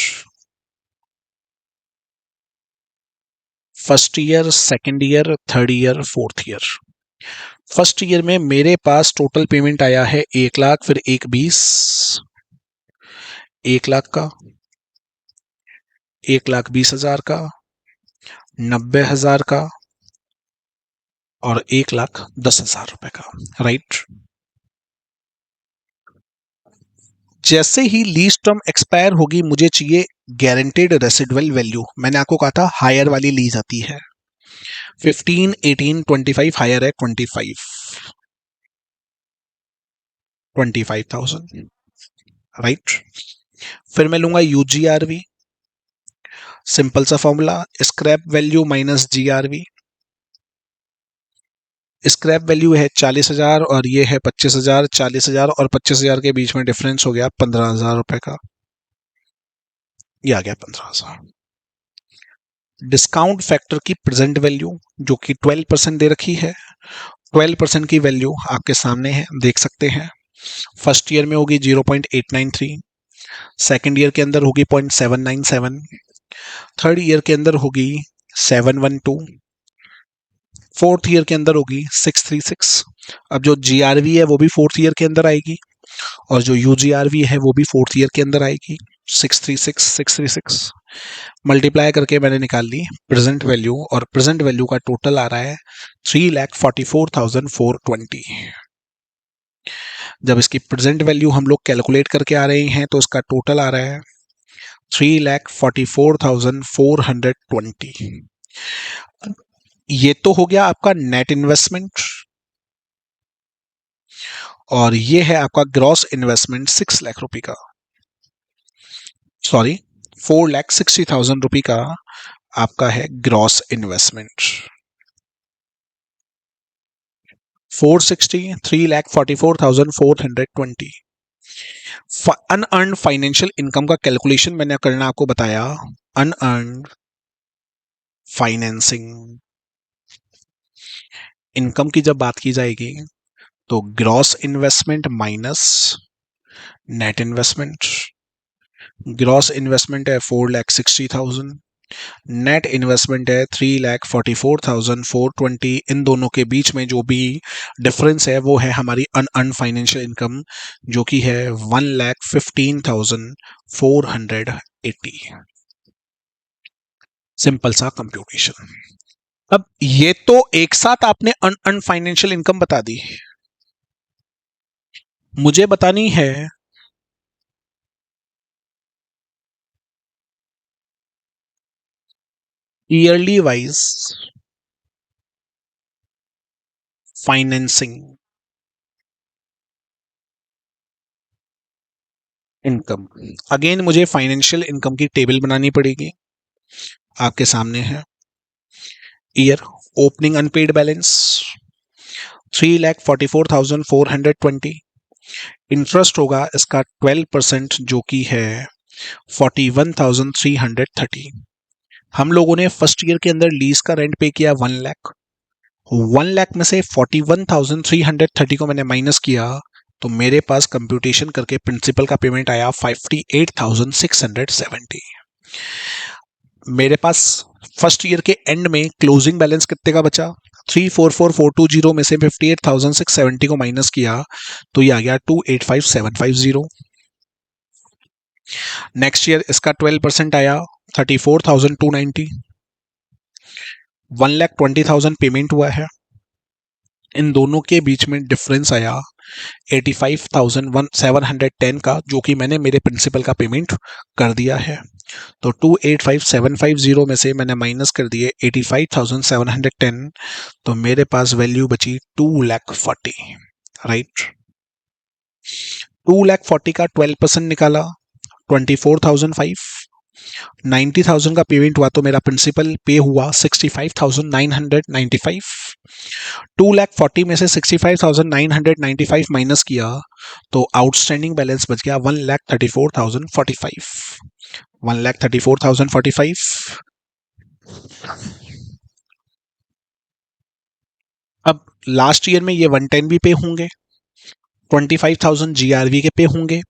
first year, second year, third year, fourth year. First year में मेरे पास टोटल पेमेंट आया है 1 लाख, फिर 1 20, 1 लाख का, 1,20,000 का, 90,000 का और 1,10,000 रुपए का। राइट। जैसे ही लीज टर्म एक्सपायर होगी मुझे चाहिए गारंटेड रेसिडुअल वैल्यू। मैंने आपको कहा था हायर वाली लीज आती है 15, 18, 25, हायर है 25,000। राइट। फिर मैं लूंगा यूजीआरवी, सिंपल सा formula, scrap value minus GRV. Scrap value है 40,000 और ये है 25,000। 40,000 और 25,000 के बीच में डिफरेंस हो गया 15,000 रुपए का। ये आ गया 15,000। डिस्काउंट फैक्टर की प्रेजेंट वैल्यू जो कि 12% दे रखी है, 12% की वैल्यू आपके सामने है, देख सकते हैं। फर्स्ट ईयर में होगी 0.893, सेकेंड ईयर के अंदर होगी 0.797, थर्ड ईयर के अंदर होगी 712, फोर्थ ईयर के अंदर होगी 636। अब जो जीआरवी है वो भी फोर्थ ईयर के अंदर आएगी और जो यूजीआरवी है वो भी फोर्थ ईयर के अंदर आएगी। 636 636 मल्टीप्लाई करके मैंने निकाल ली प्रेजेंट वैल्यू और प्रेजेंट वैल्यू का टोटल आ रहा है 3,44,420। जब इसकी प्रेजेंट वैल्यू हम लोग कैलकुलेट करके आ रहे हैं तो इसका टोटल आ रहा है 3,44,420। ये तो हो गया आपका नेट इन्वेस्टमेंट और ये है आपका ग्रॉस इन्वेस्टमेंट 6 लाख रुपए का, सॉरी 4,60,000 रुपए का आपका है gross investment. 460, 3,44,420। Unearned financial income का कैलकुलेशन मैंने करना आपको बताया। अनअर्न्ड फाइनेंसिंग इनकम की जब बात की जाएगी तो gross investment minus net investment. Gross investment है 4,60,000, नेट इन्वेस्टमेंट है 3,44,420। इन दोनों के बीच में जो भी डिफरेंस है वो है हमारी अनअर्न्ड फाइनेंशियल इनकम जो कि है 1,15,480। सिंपल सा कंप्यूटेशन। अब ये तो एक साथ आपने अनअर्न्ड फाइनेंशियल इनकम बता दी, मुझे बतानी है yearly wise financing income. Again मुझे फाइनेंशियल इनकम की टेबल बनानी पड़ेगी, आपके सामने है। Year opening unpaid balance 3,44,420। Interest होगा इसका 12% जो कि है 41,330। हम लोगों ने फर्स्ट ईयर के अंदर लीज का रेंट पे किया 1 लाख। 1 लाख में से 41,330 को मैंने माइनस किया तो मेरे पास कंप्यूटेशन करके प्रिंसिपल का पेमेंट आया 58,670। मेरे पास फर्स्ट ईयर के एंड में क्लोजिंग बैलेंस कितने का बचा, 344,420 में से 58,670 को माइनस किया तो ये आ गया 285,750। नेक्स्ट ईयर इसका 12% आया 34,290। 1,20,000 पेमेंट हुआ है, इन दोनों के बीच में डिफरेंस आया 85,710 का जो कि मैंने मेरे प्रिंसिपल का पेमेंट कर दिया है। तो 285,750 में से मैंने माइनस कर दिए 85,710 तो मेरे पास वैल्यू बची 2,40,000। राइट। 2,40,000 का 12% निकाला 24,500। 90,000 का पेमेंट हुआ तो मेरा प्रिंसिपल पे हुआ 65,995। 2,40,000 में से 65,995 माइनस किया तो आउटस्टैंडिंग बैलेंस बच गया 1,34,045। 1,34,045। अब लास्ट ईयर में ये 110 भी पे होंगे, 25,000 जीआरवी के पे होंगे,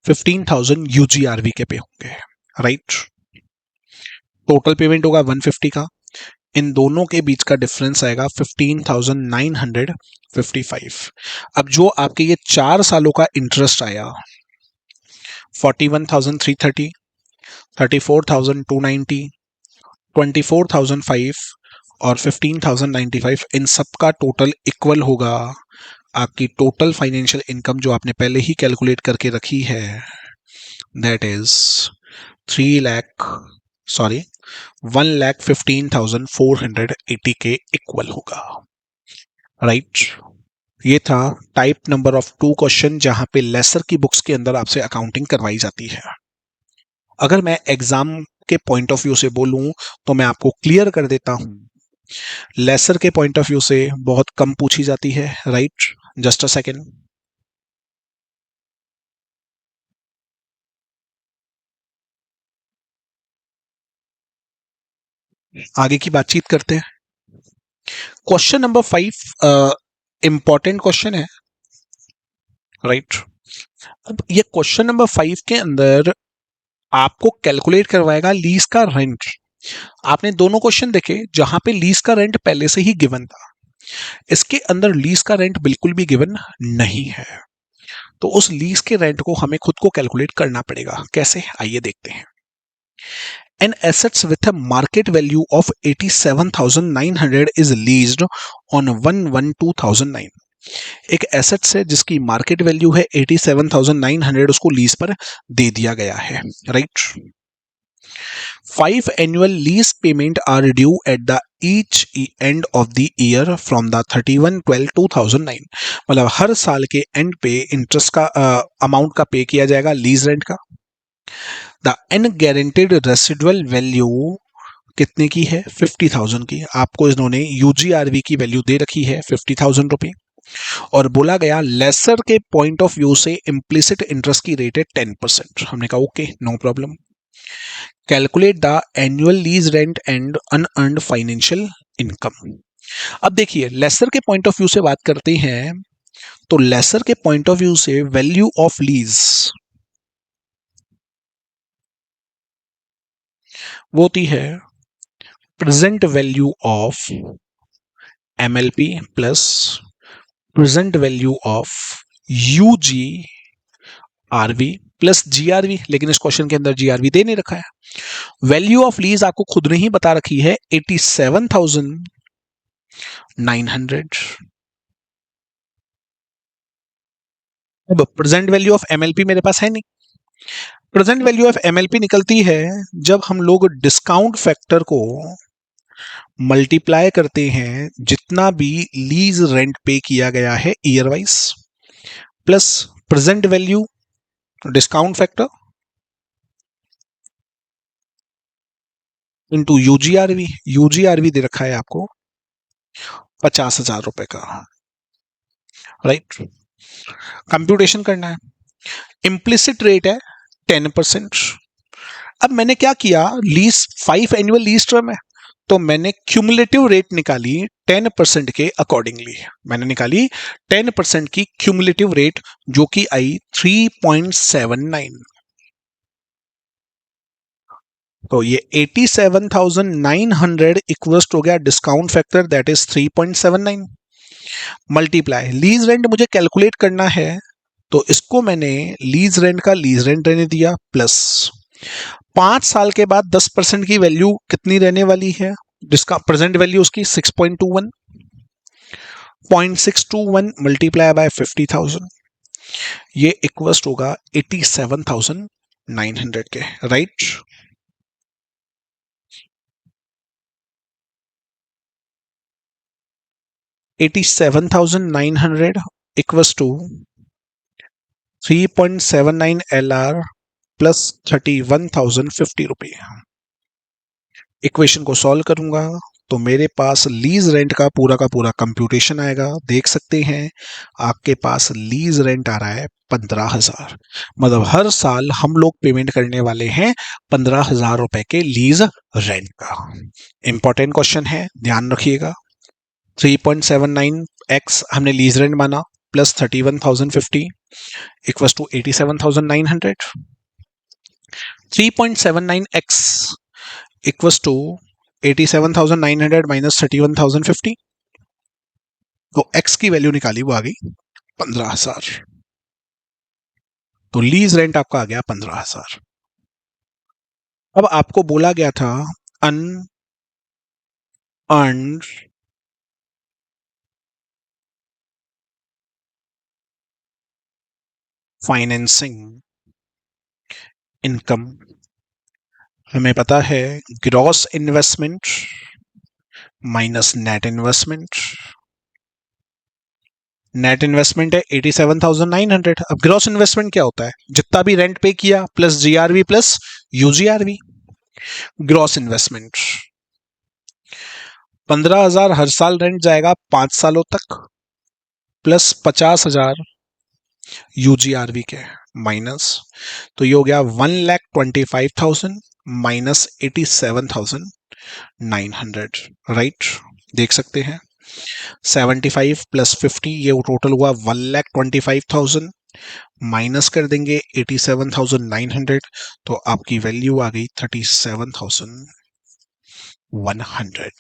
15,000 यूजीआरवी के पे होंगे। राइट। टोटल पेमेंट होगा 150 का। इन दोनों के बीच का डिफरेंस आएगा 15,955। अब जो आपके ये 4 सालों का इंटरेस्ट आया 41,330, 34,290, 24,005 और 15,095, इन सब का टोटल इक्वल होगा आपकी टोटल फाइनेंशियल इनकम जो आपने पहले ही कैलकुलेट करके रखी है, दैट इज 1,15,480 के इक्वल होगा। राइट ये था टाइप नंबर ऑफ 2 क्वेश्चन जहां पे लेसर की बुक्स के अंदर आपसे अकाउंटिंग करवाई जाती है। अगर मैं एग्जाम के पॉइंट ऑफ व्यू से बोलूं तो मैं आपको क्लियर कर देता हूं, लेसर के पॉइंट ऑफ व्यू से बहुत कम पूछी जाती है। Right just a second. आगे की बातचीत करते हैं। क्वेश्चन नंबर 5 इंपॉर्टेंट क्वेश्चन है। राइट अब ये क्वेश्चन नंबर 5 के अंदर आपको कैलकुलेट करवाएगा लीज का रेंट। आपने दोनों क्वेश्चन देखे जहां पे लीज का रेंट पहले से ही गिवन था, इसके अंदर लीज का रेंट बिल्कुल भी गिवन नहीं है, तो उस लीज के रेंट को हमें खुद को कैलकुलेट करना पड़ेगा। कैसे, आइए देखते हैं। An assets with a market value of 87,900 is leased on 1/1/2009। एक एसेट्स है जिसकी मार्केट वैल्यू है 87,900, उसको लीज पर दे दिया गया है। Right 5 annual lease payment are due at the each end of the year from the 31/12/2009। मतलब हर साल के एंड पे इंटरेस्ट का अमाउंट का पे किया जाएगा लीज रेंट का। द अनगारंटीड रेसिडुअल वैल्यू कितने की है, 50,000 की। आपको इन्होंने यूजीआरवी की वैल्यू दे रखी है 50,000 रुपए, और बोला गया लेसर के पॉइंट ऑफ व्यू से इम्प्लिसिट इंटरेस्ट की रेट है 10%। हमने कहा okay no problem. Calculate the annual lease rent and unearned financial income. अब देखिए लेसर के पॉइंट ऑफ व्यू से बात करते हैं, तो लेसर के पॉइंट ऑफ व्यू से वैल्यू ऑफ लीज वो होती है present value of MLP plus present value of UGRV plus GRV, लेकिन इस क्वेश्चन के अंदर जीआरवी दे नहीं रखा है। वैल्यू ऑफ लीज आपको खुद ने ही बता रखी है 87,900। अब प्रेजेंट वैल्यू ऑफ एमएलपी मेरे पास है नहीं। प्रेजेंट वैल्यू ऑफ एमएलपी निकलती है जब हम लोग डिस्काउंट फैक्टर को मल्टीप्लाई करते हैं जितना भी लीज रेंट पे किया गया है year wise, plus present value discount factor into UGRV. UGRV दे रखा है आपको 50,000 रुपए का। राइट कंप्यूटेशन करना है, इम्प्लिसिट रेट है 10%। अब मैंने क्या किया, लीज 5 एनुअल लीज टर्म है, तो मैंने क्यूमुलेटिव रेट निकाली 10% के अकॉर्डिंगली। मैंने निकाली 10% की क्यूमुलेटिव रेट जो कि आई 3.79। तो ये 87,900 इक्वल्स हो गया discount factor that is 3.79 multiply lease rent मुझे कैलकुलेट करना है, तो इसको मैंने लीज रेंट का लीज रेंट रहने दिया, प्लस 5 साल के बाद 10% की वैल्यू कितनी रहने वाली है, जिसका प्रेजेंट वैल्यू उसकी 6.21 0.621 मल्टीप्लाई बाय 50,000, ये इक्वल्स होगा 87,900 के। Right 87,900 equals to 3.79 LR plus 31,050 रुपये। इक्वेशन को सॉल्व करूंगा तो मेरे पास लीज रेंट का पूरा कंप्यूटेशन आएगा। देख सकते हैं आपके पास लीज रेंट आ रहा है 15,000। मतलब हर साल हम लोग पेमेंट करने वाले हैं 15,000 रुपए के लीज रेंट का। इंपॉर्टेंट क्वेश्चन है, ध्यान रखिएगा। 3.79x हमने लीज रेंट माना plus 31,050 equals to 87,900। 3.79x equals to 87,900 minus 31,050, तो एक्स की वैल्यू निकाली, वो आ गई 15,000। तो लीज रेंट आपका आ गया 15,000। अब आपको बोला गया था अनअर्न्ड फाइनेंसिंग इनकम। हमें पता है gross investment minus net investment. Net investment है 87,900। अब ग्रॉस इन्वेस्टमेंट क्या होता है? जितना भी रेंट पे किया plus GRV plus UGRV. Gross investment 15,000 हर साल रेंट जाएगा 5 सालों तक, प्लस 50,000 यूजीआरवी के माइनस, तो ये हो गया 1,25,000 माइनस 87,900। राइट, देख सकते हैं 75 प्लस 50, ये टोटल हुआ 1,25,000, माइनस कर देंगे 87,900, तो आपकी वैल्यू आ गई 37,100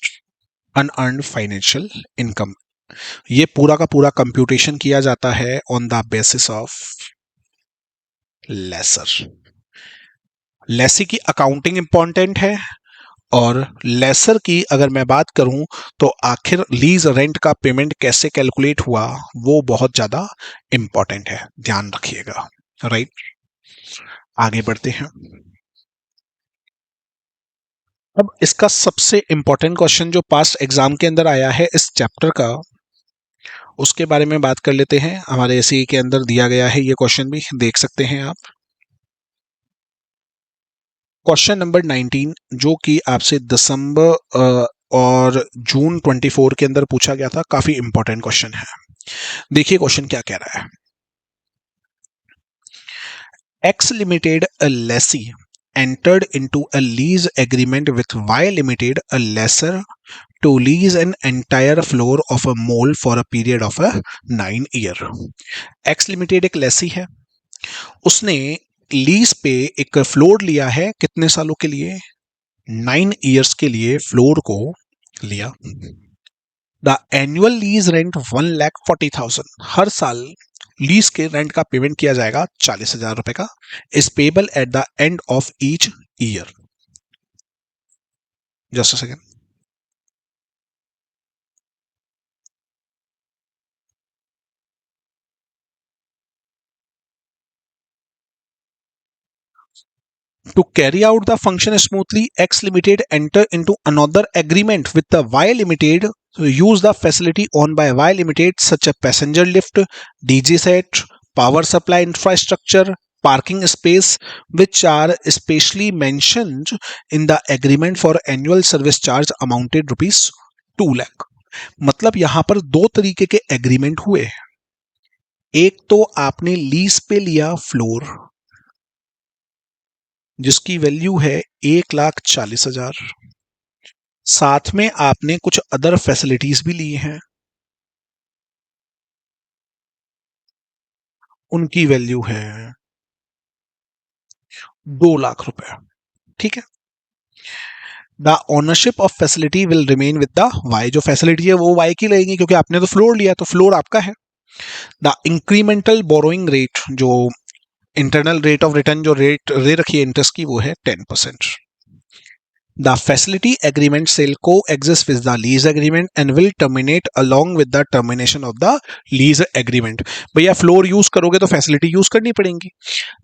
अनअर्न्ड फाइनेंशियल इनकम। ये पूरा का पूरा कंप्यूटेशन किया जाता है on the basis of lessor. Lessee की अकाउंटिंग इंपॉर्टेंट है, और लेसर की अगर मैं बात करूं तो आखिर लीज रेंट का पेमेंट कैसे कैलकुलेट हुआ वो बहुत ज्यादा इंपॉर्टेंट है, ध्यान रखिएगा। राइट, आगे बढ़ते हैं। अब इसका सबसे इंपॉर्टेंट क्वेश्चन जो पास्ट एग्जाम के अंदर आया है इस चैप्टर का, उसके बारे में बात कर लेते हैं। हमारे एसई के अंदर दिया गया है, ये क्वेश्चन भी देख सकते हैं आप। क्वेश्चन नंबर 19 जो कि आपसे दिसंबर और जून 24 के अंदर पूछा गया था, काफी इंपॉर्टेंट क्वेश्चन है। देखिए क्वेश्चन क्या कह रहा है। X Limited, a lessee, entered into a lease agreement with Y Limited, a lessor, to lease an entire floor of a mall for a period of a 9 year. X Limited एक लेसी है, उसने lease पे एक floor लिया है, कितने सालों के लिए? 9 ईयर्स के लिए फ्लोर को लिया। द एनुअल लीज रेंट 1,40,000, हर साल लीज के रेंट का पेमेंट किया जाएगा 40,000 रुपए का, is payable eight the end of each year. Just a second. To carry out the function smoothly, X Limited enter into another agreement with the Y Limited to use the facility owned by Y Limited, such as passenger lift, DJ set, power supply infrastructure, parking space, which are specially mentioned in the agreement for annual service charge amounted rupees 2 lakh। मतलब यहां पर दो तरीके के agreement हुए। एक तो आपने लीज पे लिया फ्लोर जिसकी वैल्यू है 1,40,000, साथ में आपने कुछ अदर फैसिलिटीज भी ली हैं, उनकी वैल्यू है 2 लाख रुपए। ठीक है। The ownership of facility will remain with the Y, जो फैसिलिटी है वो वाई की रहेगी क्योंकि आपने तो फ्लोर लिया, तो फ्लोर आपका है। द इंक्रीमेंटल बोरोइंग रेट, जो इंटरनल रेट ऑफ रिटर्न जो रेट दे रखी है इंटरेस्ट की, वो है 10%। The facility agreement shall coexist with the lease agreement and will terminate along with the termination of the lease agreement। भैया फ्लोर यूज करोगे तो फैसिलिटी यूज करनी पड़ेगी।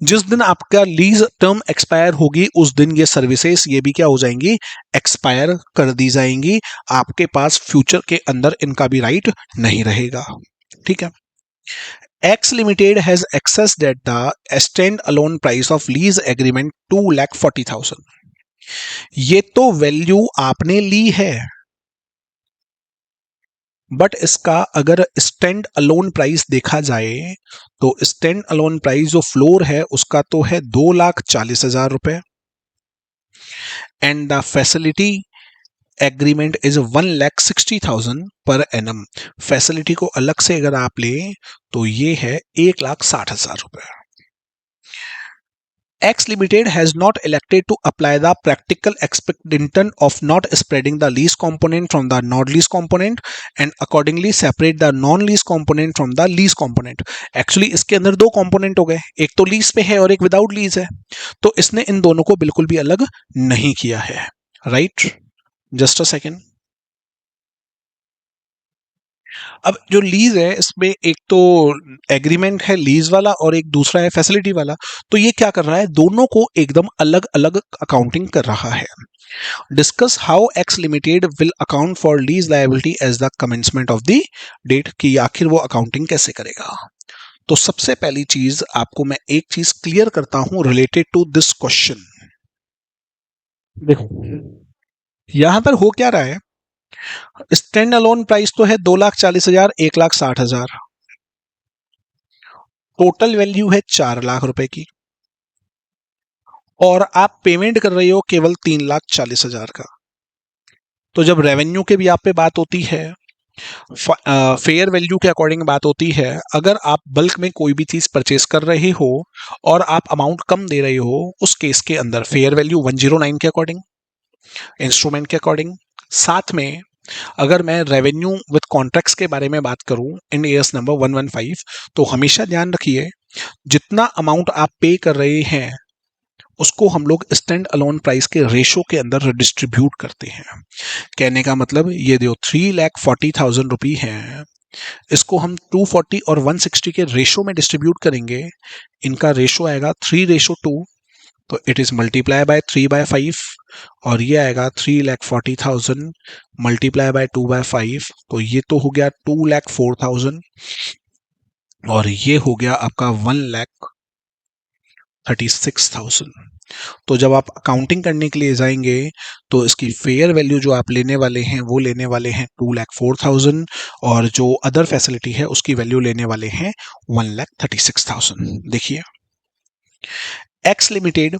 जिस दिन आपका लीज टर्म एक्सपायर होगी उस दिन ये सर्विसेज ये भी क्या हो जाएंगी? एक्सपायर कर दी जाएंगी। आपके पास फ्यूचर के अंदर इनका भी राइट नहीं रहेगा। ठीक है। X Limited has accessed at the stand-alone price of lease agreement 2,40,000। ये तो वैल्यू आपने ली है, बट इसका अगर स्टैंड अलोन प्राइस देखा जाए तो स्टैंड अलोन प्राइस जो फ्लोर है उसका तो है 2,40,000 रुपए, and the facility agreement is 1,60,000 per annum. Facility को अलग से अगर आप ले तो ये है 1,60,000 रुपए। X Limited has not elected to apply the practical expectation of not spreading the lease component from the non-lease component and accordingly separate the non-lease component from the lease component. Actually इसके अंदर दो component हो गए, एक तो lease पे है और एक विदाउट लीज है, तो इसने इन दोनों को बिल्कुल भी अलग नहीं किया है, राइट? Just a second. अब जो लीज है इसमें एक तो एग्रीमेंट है लीज वाला और एक दूसरा है फैसिलिटी वाला, तो ये क्या कर रहा है, दोनों को एकदम अलग अलग अकाउंटिंग कर रहा है। Discuss how X limited will account for lease liability as the commencement of the date, कि आखिर वो अकाउंटिंग कैसे करेगा। तो सबसे पहली चीज आपको मैं एक चीज क्लियर करता हूं रिलेटेड टू दिस क्वेश्चन। देखो यहां पर हो क्या रहा है, स्टैंड अलोन प्राइस तो है 2,40,000, 1,60,000, टोटल वैल्यू है 4 लाख रुपए की और आप पेमेंट कर रहे हो केवल 3,40,000 का। तो जब रेवेन्यू के भी आप पे बात होती है, फेयर वैल्यू के अकॉर्डिंग बात होती है, अगर आप बल्क में कोई भी चीज परचेस कर रहे हो और आप अमाउंट कम दे रहे हो, उस केस के अंदर फेयर वैल्यू 109 के अकॉर्डिंग, इंस्ट्रूमेंट के अकॉर्डिंग, साथ में अगर मैं रेवेन्यू विद कॉन्ट्रैक्ट्स के बारे में बात करूं इन एएस नंबर 115, तो हमेशा ध्यान रखिए जितना अमाउंट आप पे कर रहे हैं उसको हम लोग स्टैंड अलोन प्राइस के रेशो के अंदर डिस्ट्रीब्यूट करते हैं। कहने का मतलब ये जो 3,40,000 रुपये है, इसको हम 240 और 160 के रेशो में डिस्ट्रीब्यूट करेंगे, इनका रेशो आएगा 3:2, तो इट इज मल्टीप्लाई बाय 3/5 और ये आएगा 3,40,000 मल्टीप्लाई बाय 2/5, तो ये तो हो गया 2,04,000 और ये हो गया आपका 1,36,000। तो जब आप अकाउंटिंग करने के लिए जाएंगे तो इसकी फेयर वैल्यू जो आप लेने वाले हैं वो लेने वाले हैं 2,04,000 और जो अदर फैसिलिटी है उसकी वैल्यू लेने वाले हैं 1,36,000। देखिए, X Limited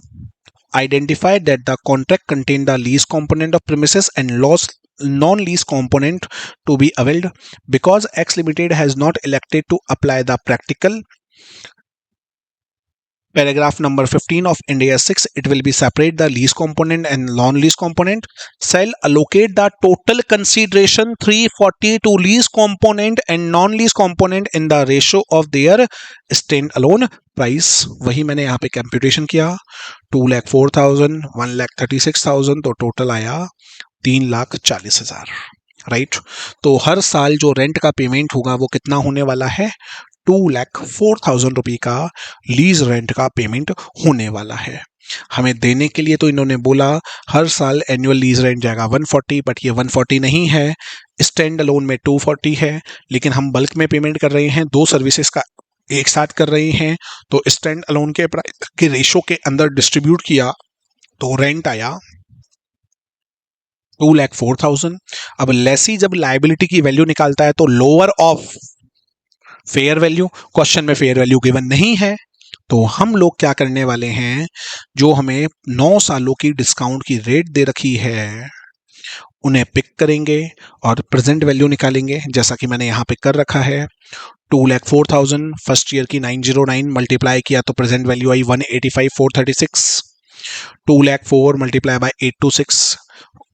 identified that the contract contained the lease component of premises and loss non-lease component to be availed. Because X Limited has not elected to apply the practical paragraph number 15 of India 6, it will be separate the lease component and non-lease component. Shall allocate the total consideration 340 to lease component and non-lease component in the ratio of their stand-alone price. वही मैंने यहाँ पे कैम्प्यूटेशन किया, 2,04,000, 1,36,000, तो total आया 3,40,000, right. तो हर साल जो रेंट का पेमेंट होगा वो कितना होने वाला है, 2,04,000 रुपये का लीज रेंट का पेमेंट होने वाला है। हमें देने के लिए तो इन्होंने बोला हर साल एनुअल लीज रेंट जाएगा 140, बट ये 140 नहीं है, स्टैंड अलोन में 240 है, लेकिन हम बल्क में पेमेंट कर रहे हैं, दो सर्विसेज का एक साथ कर रहे हैं, तो स्टैंड अलोन के प्राइस के रेशो के अंदर डिस्ट्रीब्यूट किया तो रेंट आया 2,04,000। अब लेसी जब लायबिलिटी की वैल्यू निकालता है तो lower of fair value, question में फेयर वैल्यू गिवन नहीं है, तो हम लोग क्या करने वाले हैं, जो हमें 9 सालों की डिस्काउंट की रेट दे रखी है उन्हें पिक करेंगे और प्रेजेंट वैल्यू निकालेंगे, जैसा कि मैंने यहाँ पे कर रखा है। 2,04,000 फर्स्ट ईयर की 909 मल्टीप्लाई किया तो present value I 185,436, 2,04,000 multiply by 826,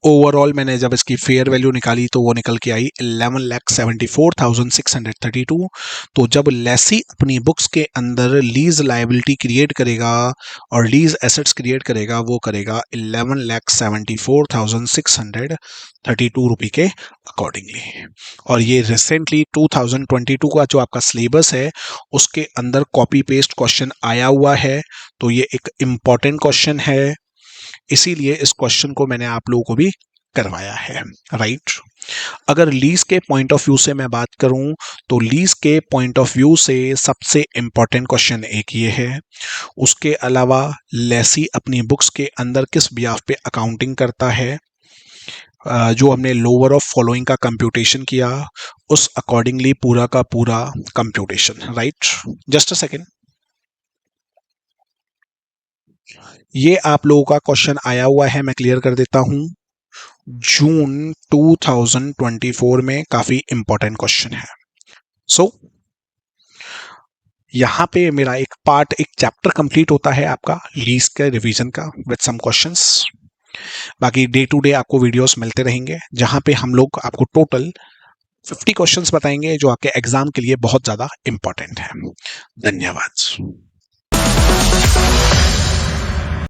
overall मैंने जब इसकी फेयर वैल्यू निकाली तो वो निकल के आई 11,74,632। तो जब लेसी अपनी बुक्स के अंदर लीज लायबिलिटी क्रिएट करेगा और लीज एसेट्स क्रिएट करेगा, वो करेगा 11,74,632 रुपये के अकॉर्डिंगली। और ये रिसेंटली 2022 का जो आपका सिलेबस है उसके अंदर कॉपी पेस्ट क्वेश्चन आया हुआ है, तो ये एक इम्पॉर्टेंट क्वेश्चन है, इसीलिए इस क्वेश्चन को मैंने आप लोगों को भी करवाया है, राइट। अगर लीज के पॉइंट ऑफ व्यू से मैं बात करूं तो लीज के पॉइंट ऑफ व्यू से सबसे इंपॉर्टेंट क्वेश्चन एक ये है, उसके अलावा लेसी अपनी बुक्स के अंदर किस ब्याज पे अकाउंटिंग करता है, जो हमने लोअर ऑफ फॉलोइंग का कंप्यूटेशन किया उस अकॉर्डिंगली पूरा का पूरा computation, right. Just a second, ये आप लोगों का क्वेश्चन आया हुआ है, मैं क्लियर कर देता हूं, जून 2024 में काफी इंपॉर्टेंट क्वेश्चन है। सो यहाँ पे मेरा एक पार्ट, एक चैप्टर कंप्लीट होता है आपका लीज के रिवीजन का विद सम क्वेश्चंस। बाकी डे टू डे आपको वीडियोस मिलते रहेंगे जहां पे हम लोग आपको टोटल 50 क्वेश्चंस बताएंगे जो आपके एग्जाम के लिए बहुत ज्यादा इंपॉर्टेंट है। धन्यवाद।